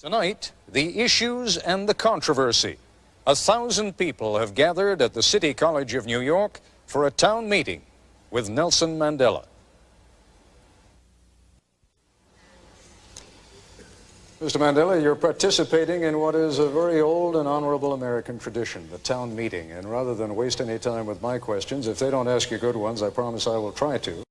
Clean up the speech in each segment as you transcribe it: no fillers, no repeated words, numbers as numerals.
Tonight, the issues and the controversy. 1,000 people have gathered at the City College of New York for a town meeting with Nelson Mandela. Mr. Mandela, you're participating in what is a very old and honorable American tradition, the town meeting. And rather than waste any time with my questions, if they don't ask you good ones, I promise I will try to.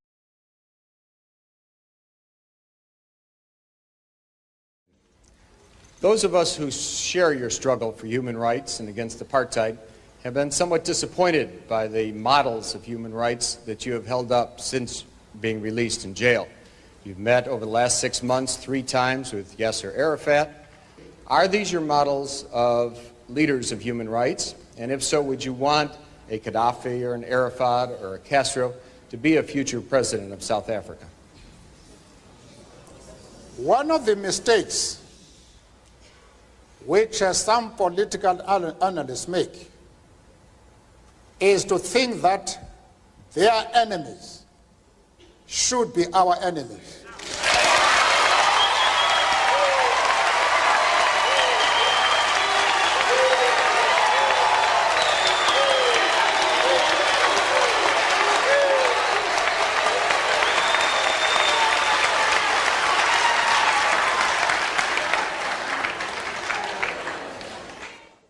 Those of us who share your struggle for human rights and against apartheid have been somewhat disappointed by the models of human rights that you have held up since being released in jail. You've met over the last 6 months 3 times with Yasser Arafat. Are these your models of leaders of human rights? And if so, would you want a Gaddafi or an Arafat or a Castro to be a future president of South Africa? One of the mistakes which some political analysts make is to think that their enemies should be our enemies.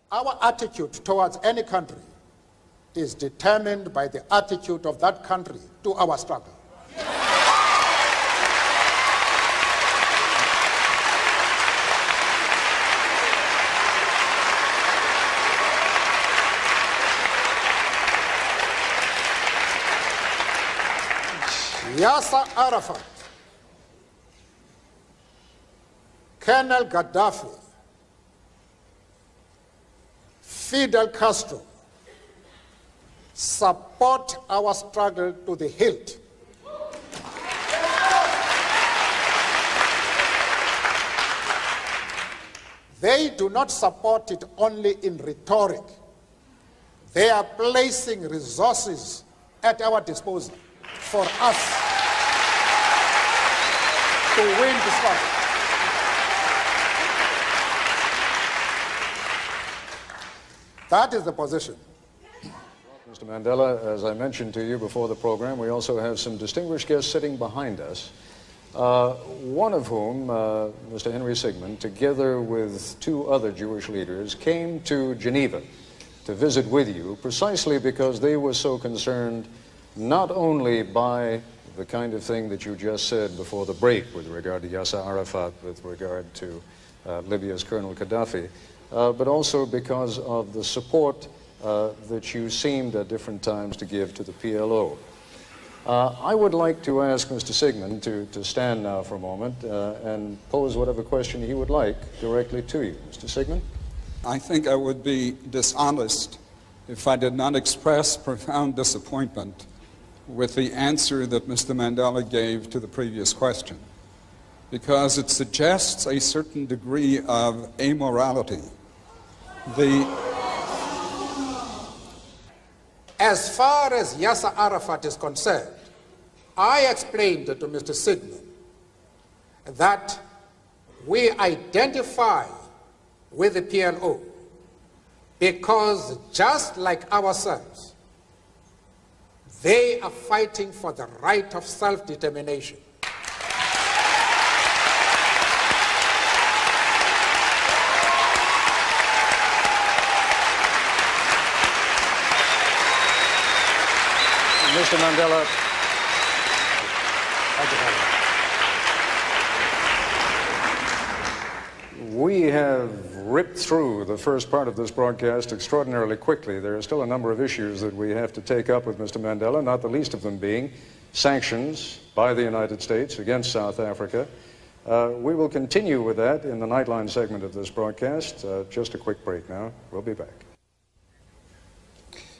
Our attitude towards any country is determined by the attitude of that country to our struggle. Yasser Arafat, Colonel Gaddafi, Fidel Castro support our struggle to the hilt. They do not support it only in rhetoric. They are placing resources at our disposal for us to win the struggle. That is the position. Mr. Mandela, as I mentioned to you before the program, we also have some distinguished guests sitting behind us, one of whom, Mr. Henry Sigmund, together with 2 other Jewish leaders, came to Geneva to visit with you precisely because they were so concerned not only by the kind of thing that you just said before the break with regard to Yasser Arafat, with regard to Libya's Colonel Gaddafi, but also because of the support that you seemed at different times to give to the PLO. I would like to ask Mr. Sigmund to stand now for a moment and pose whatever question he would like directly to you. Mr. Sigmund? I think I would be dishonest if I did not express profound disappointment with the answer that Mr. Mandela gave to the previous question, because it suggests a certain degree of amorality. As far as Yasser Arafat is concerned, I explained to Mr. Sigmund that we identify with the PLO because just like ourselves, they are fighting for the right of self-determination. Mr. Mandela, we have ripped through the first part of this broadcast extraordinarily quickly. There are still a number of issues that we have to take up with Mr. Mandela, not the least of them being sanctions by the United States against South Africa. We will continue with that in the Nightline segment of this broadcast. Just a quick break now. We'll be back.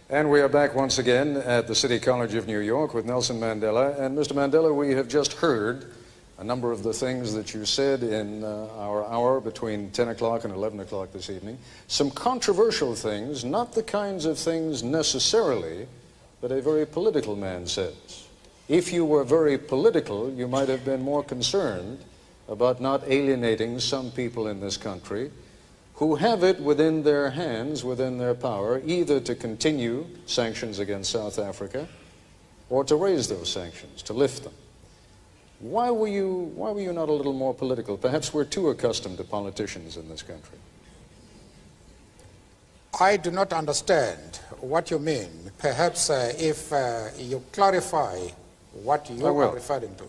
And we are back once again at the City College of New York with Nelson Mandela. And Mr. Mandela, we have just heard a number of the things that you said in our hour between 10 o'clock and 11 o'clock this evening. Some controversial things, not the kinds of things necessarily that a very political man says. If you were very political, you might have been more concerned about not alienating some people in this country who have it within their hands, within their power, either to continue sanctions against South Africa or to raise those sanctions, to lift them. Why were you not a little more political? Perhaps we're too accustomed to politicians in this country. I do not understand what you mean. Perhaps if you clarify what you are referring to,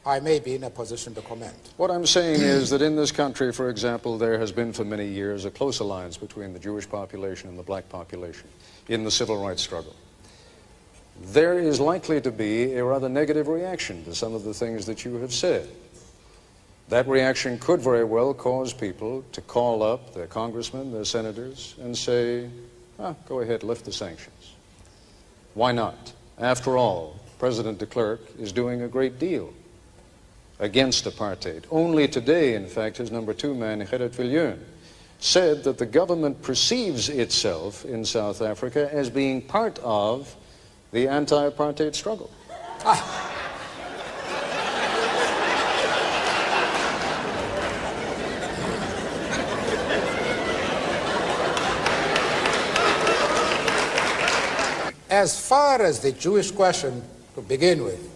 I may be in a position to comment. What I'm saying is that in this country, for example, there has been for many years a close alliance between the Jewish population and the black population in the civil rights struggle. There is likely to be a rather negative reaction to some of the things that you have said. That reaction could very well cause people to call up their congressmen, their senators, and say, go ahead, lift the sanctions. Why not? After all, President de Klerk is doing a great deal against apartheid. Only today, in fact, his number 2 man, Gerrit Viljoen, said that the government perceives itself in South Africa as being part of the anti-apartheid struggle. As far as the Jewish question to begin with,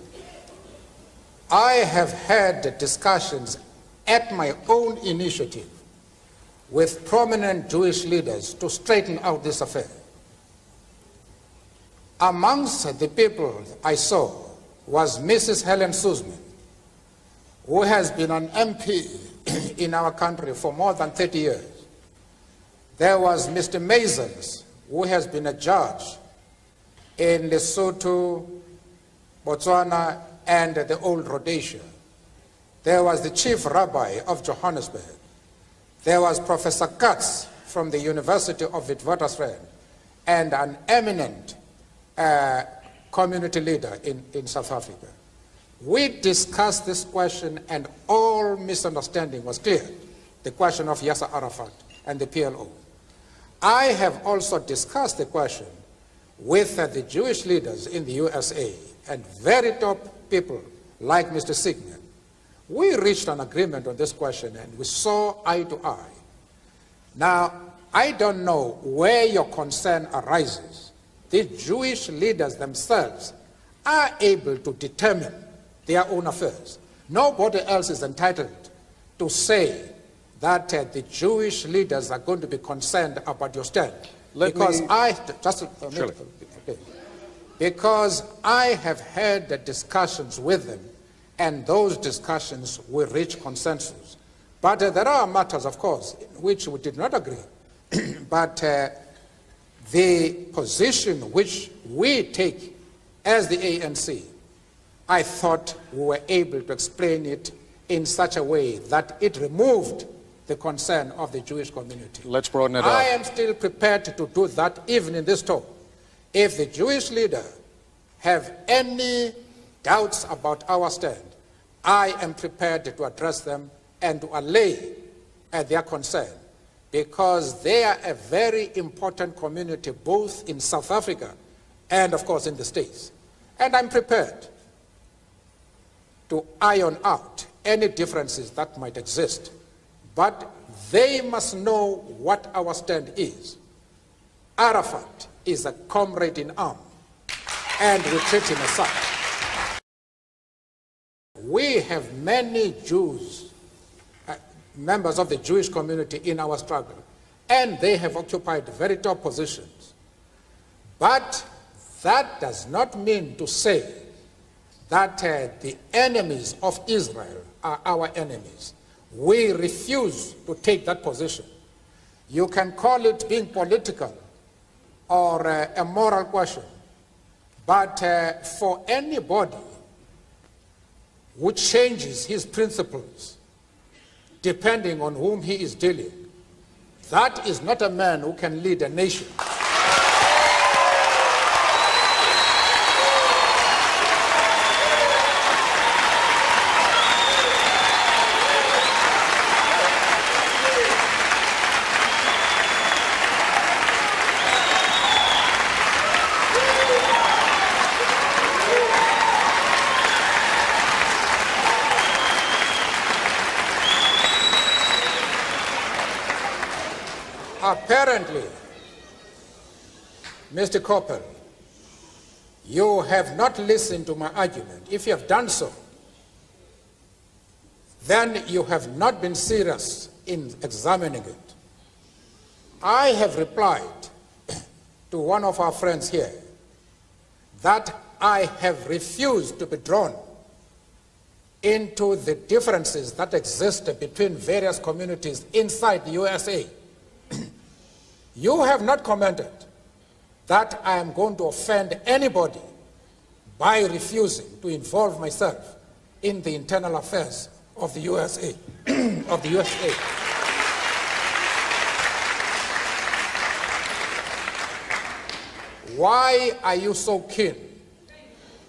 I have had discussions at my own initiative with prominent Jewish leaders to straighten out this affair. Amongst the people I saw was Mrs. Helen Suzman, who has been an MP in our country for more than 30 years. There was Mr. Mazens, who has been a judge in Lesotho, Botswana, and the old Rhodesia. There was the chief rabbi of Johannesburg. There was Professor Katz from the University of Witwatersrand, and an eminent community leader in South Africa. We discussed this question and all misunderstanding was clear, the question of Yasser Arafat and the PLO. I have also discussed the question with the Jewish leaders in the USA and very top people like Mr. Sigmund. We reached an agreement on this question and we saw eye to eye. Now, I don't know where your concern arises. The Jewish leaders themselves are able to determine their own affairs. Nobody else is entitled to say that the Jewish leaders are going to be concerned about your stand. Because I have had the discussions with them, and those discussions will reach consensus. But there are matters, of course, in which we did not agree. But the position which we take as the ANC, I thought we were able to explain it in such a way that it removed the concern of the Jewish community. Let's broaden it out. I am still prepared to do that even in this talk. If the Jewish leader have any doubts about our stand, I am prepared to address them and to allay their concern, because they are a very important community both in South Africa and, of course, in the States. And I'm prepared to iron out any differences that might exist. But they must know what our stand is. Arafat is a comrade in arms, and we treat him as such. We have many Jews, members of the Jewish community in our struggle, and they have occupied very top positions. But that does not mean to say that the enemies of Israel are our enemies. We refuse to take that position. You can call it being political or a moral question, but for anybody who changes his principles depending on whom he is dealing, that is not a man who can lead a nation. Apparently, Mr. Coppel, you have not listened to my argument. If you have done so, then you have not been serious in examining it. I have replied to one of our friends here that I have refused to be drawn into the differences that exist between various communities inside the USA. You have not commented that I am going to offend anybody by refusing to involve myself in the internal affairs of the USA. of the USA. Why are you so keen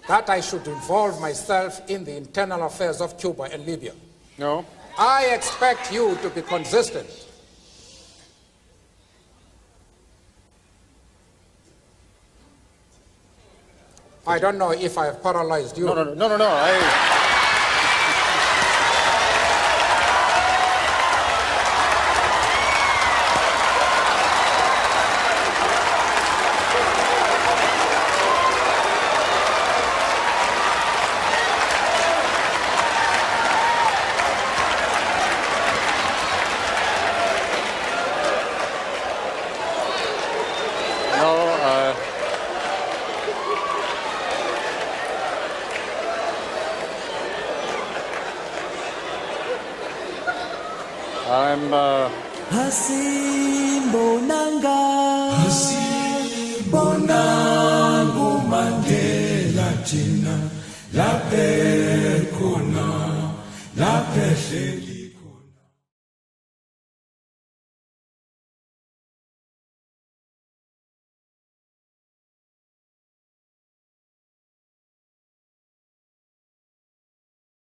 that I should involve myself in the internal affairs of Cuba and Libya? No. I expect you to be consistent. I don't know if I have paralyzed you. No. Bonango Mandela Tina, la pe kona, la pe